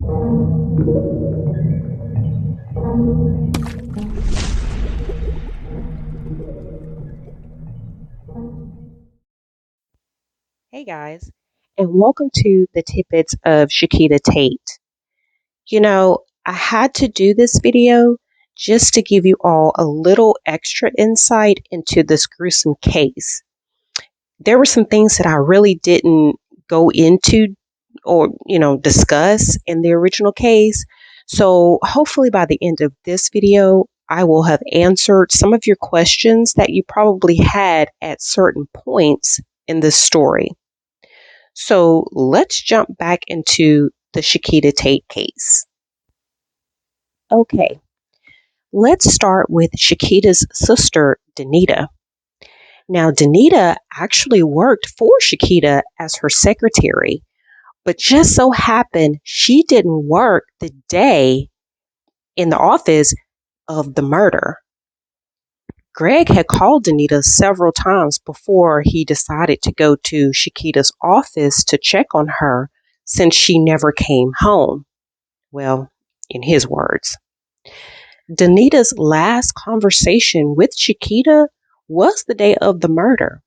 Hey guys, and welcome to the Tidbits of Chiquita Tate. I had to do this video just to give you all a little extra insight into this gruesome case. There were some things that I really didn't go into or, discuss in the original case. So hopefully by the end of this video, I will have answered some of your questions that you probably had at certain points in this story. So let's jump back into the Chiquita Tate case. Okay, let's start with Chiquita's sister, Danita. Now, Danita actually worked for Chiquita as her secretary, but just so happened she didn't work the day in the office of the murder. Greg had called Danita several times before he decided to go to Chiquita's office to check on her since she never came home. Well, in his words. Danita's last conversation with Chiquita was the day of the murder.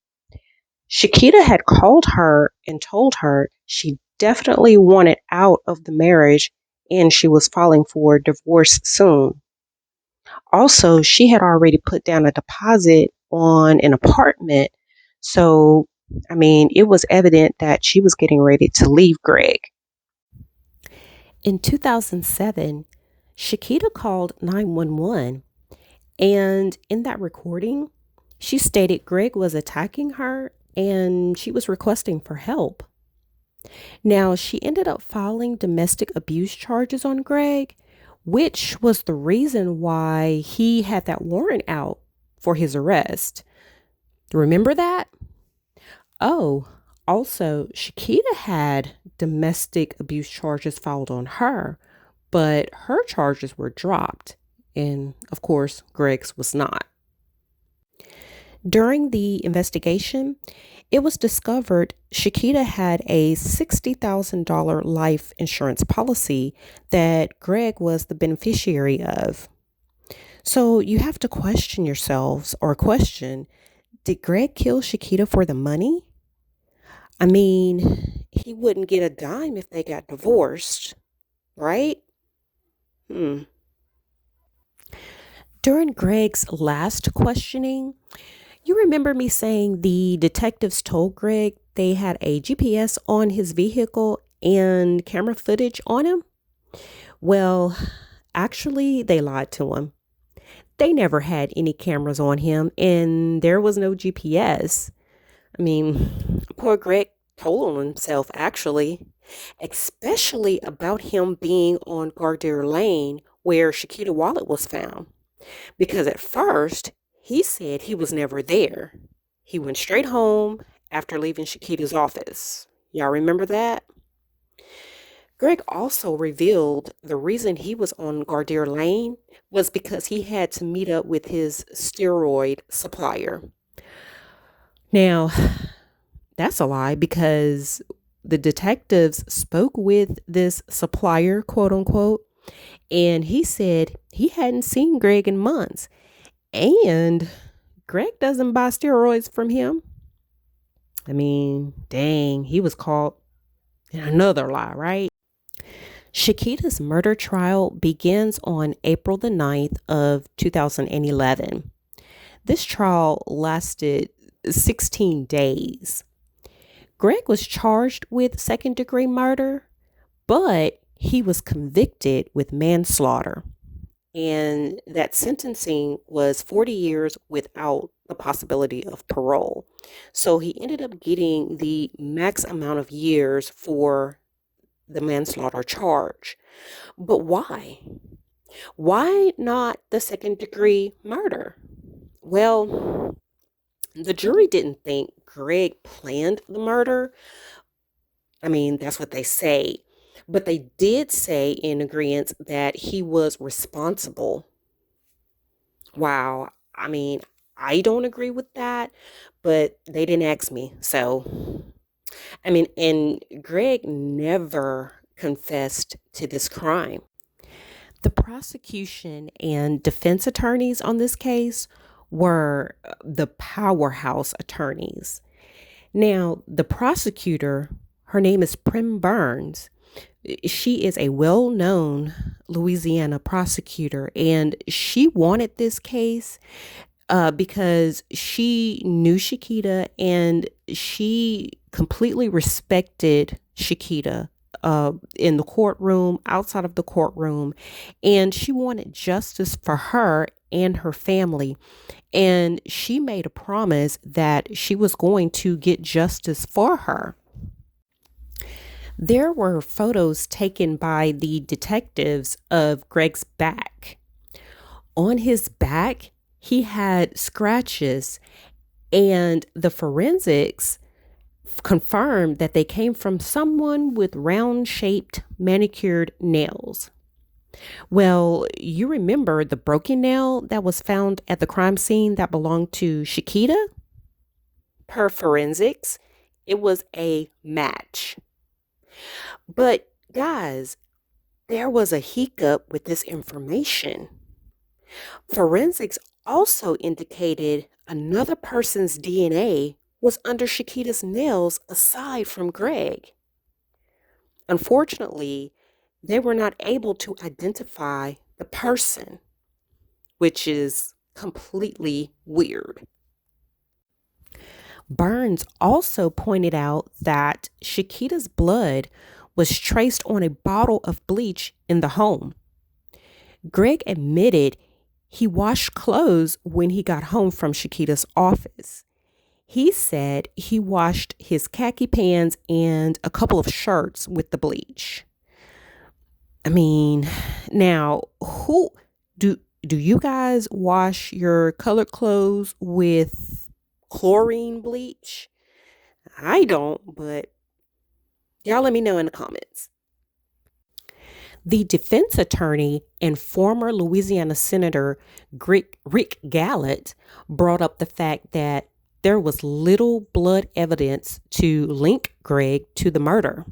Chiquita had called her and told her she definitely wanted out of the marriage and she was filing for divorce soon. Also, she had already put down a deposit on an apartment, so, it was evident that she was getting ready to leave Greg. In 2007, Chiquita called 911, and in that recording, she stated Greg was attacking her and she was requesting for help. Now, she ended up filing domestic abuse charges on Greg, which was the reason why he had that warrant out for his arrest. Remember that? Oh, also, Chiquita had domestic abuse charges filed on her, but her charges were dropped. And of course, Greg's was not. During the investigation, it was discovered Chiquita had a $60,000 life insurance policy that Greg was the beneficiary of. So you have to question yourselves or question, did Greg kill Chiquita for the money? He wouldn't get a dime if they got divorced, right? During Greg's last questioning, you remember me saying the detectives told Greg they had a GPS on his vehicle and camera footage on him? Well, actually, they lied to him. They never had any cameras on him and there was no GPS. Poor Greg told on himself, actually, especially about him being on Gardere Lane where Chiquita wallet was found. Because at first, he said he was never there. He went straight home after leaving Chiquita's office. Y'all remember that? Greg also revealed the reason he was on Gardere Lane was because he had to meet up with his steroid supplier. Now, that's a lie because the detectives spoke with this supplier, quote unquote, and he said he hadn't seen Greg in months. And Greg doesn't buy steroids from him. Dang, he was caught in another lie, right? Chiquita's murder trial begins on April the 9th of 2011. This trial lasted 16 days. Greg was charged with second-degree murder, but he was convicted with manslaughter. And that sentencing was 40 years without the possibility of parole. So he ended up getting the max amount of years for the manslaughter charge. But why? Why not the second-degree murder? Well, the jury didn't think Greg planned the murder. That's what they say. But they did say in agreement that he was responsible. Wow. I don't agree with that, but they didn't ask me. So, and Greg never confessed to this crime. The prosecution and defense attorneys on this case were the powerhouse attorneys. Now, the prosecutor, her name is Prim Burns. She is a well known Louisiana prosecutor, and she wanted this case because she knew Chiquita and she completely respected Chiquita in the courtroom, outside of the courtroom, and she wanted justice for her and her family. And she made a promise that she was going to get justice for her. There were photos taken by the detectives of Greg's back. On his back, he had scratches, and the forensics confirmed that they came from someone with round-shaped manicured nails. Well, you remember the broken nail that was found at the crime scene that belonged to Chiquita? Per forensics, it was a match. But guys, there was a hiccup with this information. Forensics also indicated another person's DNA was under Chiquita's nails aside from Greg. Unfortunately, they were not able to identify the person, which is completely weird. Burns also pointed out that Chiquita's blood was traced on a bottle of bleach in the home. Greg admitted he washed clothes when he got home from Chiquita's office. He said he washed his khaki pants and a couple of shirts with the bleach. I mean, now, who do you guys wash your colored clothes with chlorine bleach? I don't, but y'all let me know in the comments. The defense attorney and former Louisiana Senator Rick Gallant brought up the fact that there was little blood evidence to link Greg to the murder.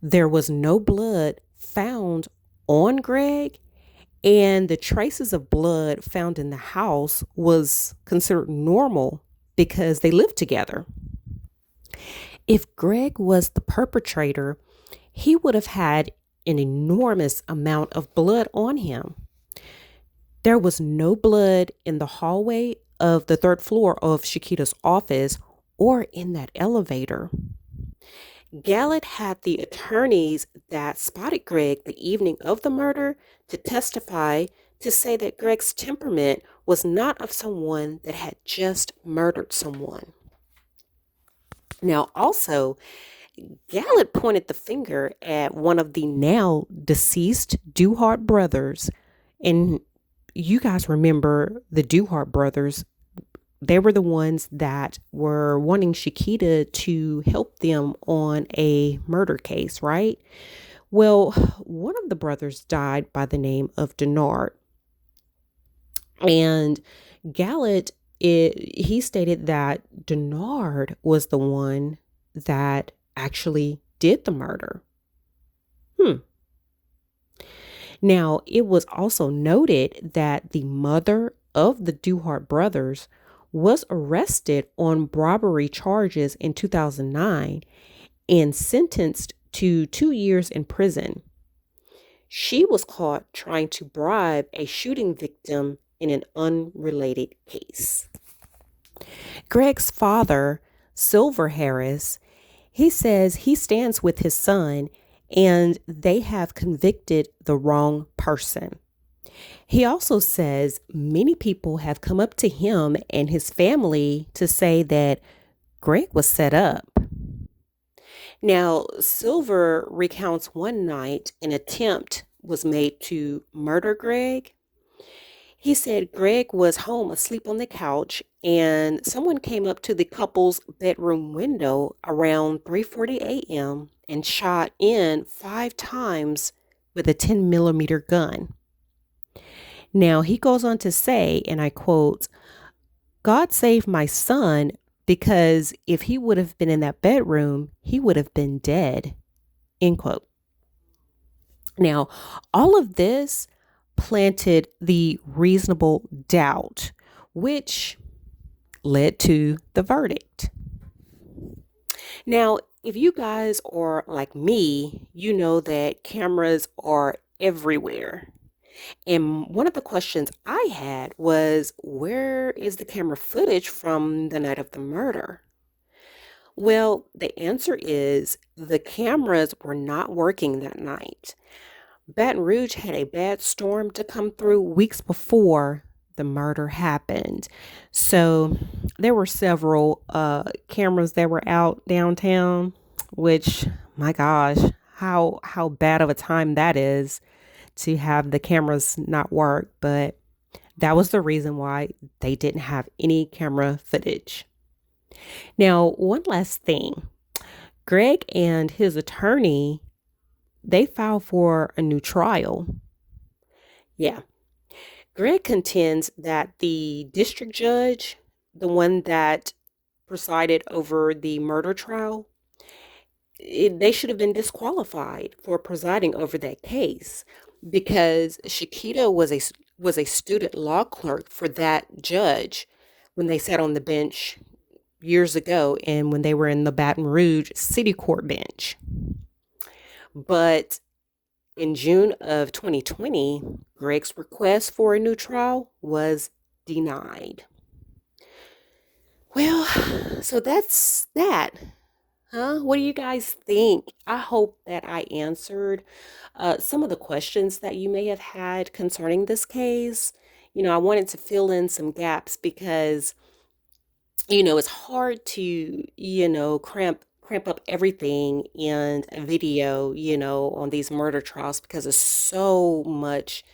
There was no blood found on Greg, and the traces of blood found in the house was considered normal because they lived together. If Greg was the perpetrator, he would have had an enormous amount of blood on him. There was no blood in the hallway of the third floor of Chiquita's office or in that elevator. Gallant had the attorneys that spotted Greg the evening of the murder to testify to say that Greg's temperament was not of someone that had just murdered someone. Now, also, Gallant pointed the finger at one of the now deceased Duhart brothers. And you guys remember the Duhart brothers. They were the ones that were wanting Chiquita to help them on a murder case, right? Well, one of the brothers died by the name of Denard. And Gallant, he stated that Denard was the one that actually did the murder. Now, it was also noted that the mother of the Duhart brothers was arrested on robbery charges in 2009 and sentenced to 2 years in prison. She was caught trying to bribe a shooting victim in an unrelated case. Greg's father, Silver Harris, he says he stands with his son and they have convicted the wrong person. He also says many people have come up to him and his family to say that Greg was set up. Now, Silver recounts one night an attempt was made to murder Greg. He said Greg was home asleep on the couch and someone came up to the couple's bedroom window around 3:40 a.m. and shot in 5 times with a 10-millimeter gun. Now, he goes on to say, and I quote, "God saved my son because if he would have been in that bedroom, he would have been dead," end quote. Now, all of this planted the reasonable doubt, which led to the verdict. Now, if you guys are like me, you know that cameras are everywhere. And one of the questions I had was, where is the camera footage from the night of the murder? Well, the answer is the cameras were not working that night. Baton Rouge had a bad storm to come through weeks before the murder happened. So there were several cameras that were out downtown, which, my gosh, how bad of a time that is to have the cameras not work. But that was the reason why they didn't have any camera footage. Now, one last thing. Greg and his attorney, they filed for a new trial. Yeah. Greg contends that the district judge, the one that presided over the murder trial, they should have been disqualified for presiding over that case because Chiquita was a student law clerk for that judge when they sat on the bench years ago and when they were in the Baton Rouge City Court bench. But in June of 2020, Greg's request for a new trial was denied. Well, so that's that. Huh? What do you guys think? I hope that I answered some of the questions that you may have had concerning this case. I wanted to fill in some gaps because it's hard to, cramp up everything in a video, on these murder trials because there's so much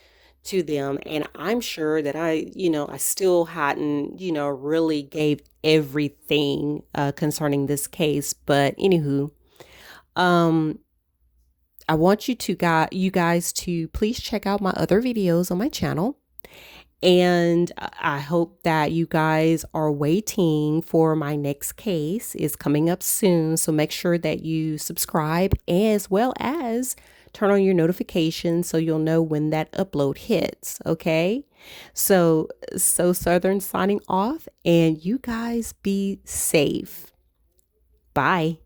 to them. And I'm sure that I still hadn't, really gave everything concerning this case. But anywho, um, I want you guys to please check out my other videos on my channel. And I hope that you guys are waiting for my next case. It's coming up soon. So make sure that you subscribe as well as turn on your notifications so you'll know when that upload hits. Okay. So Southern signing off, and you guys be safe. Bye.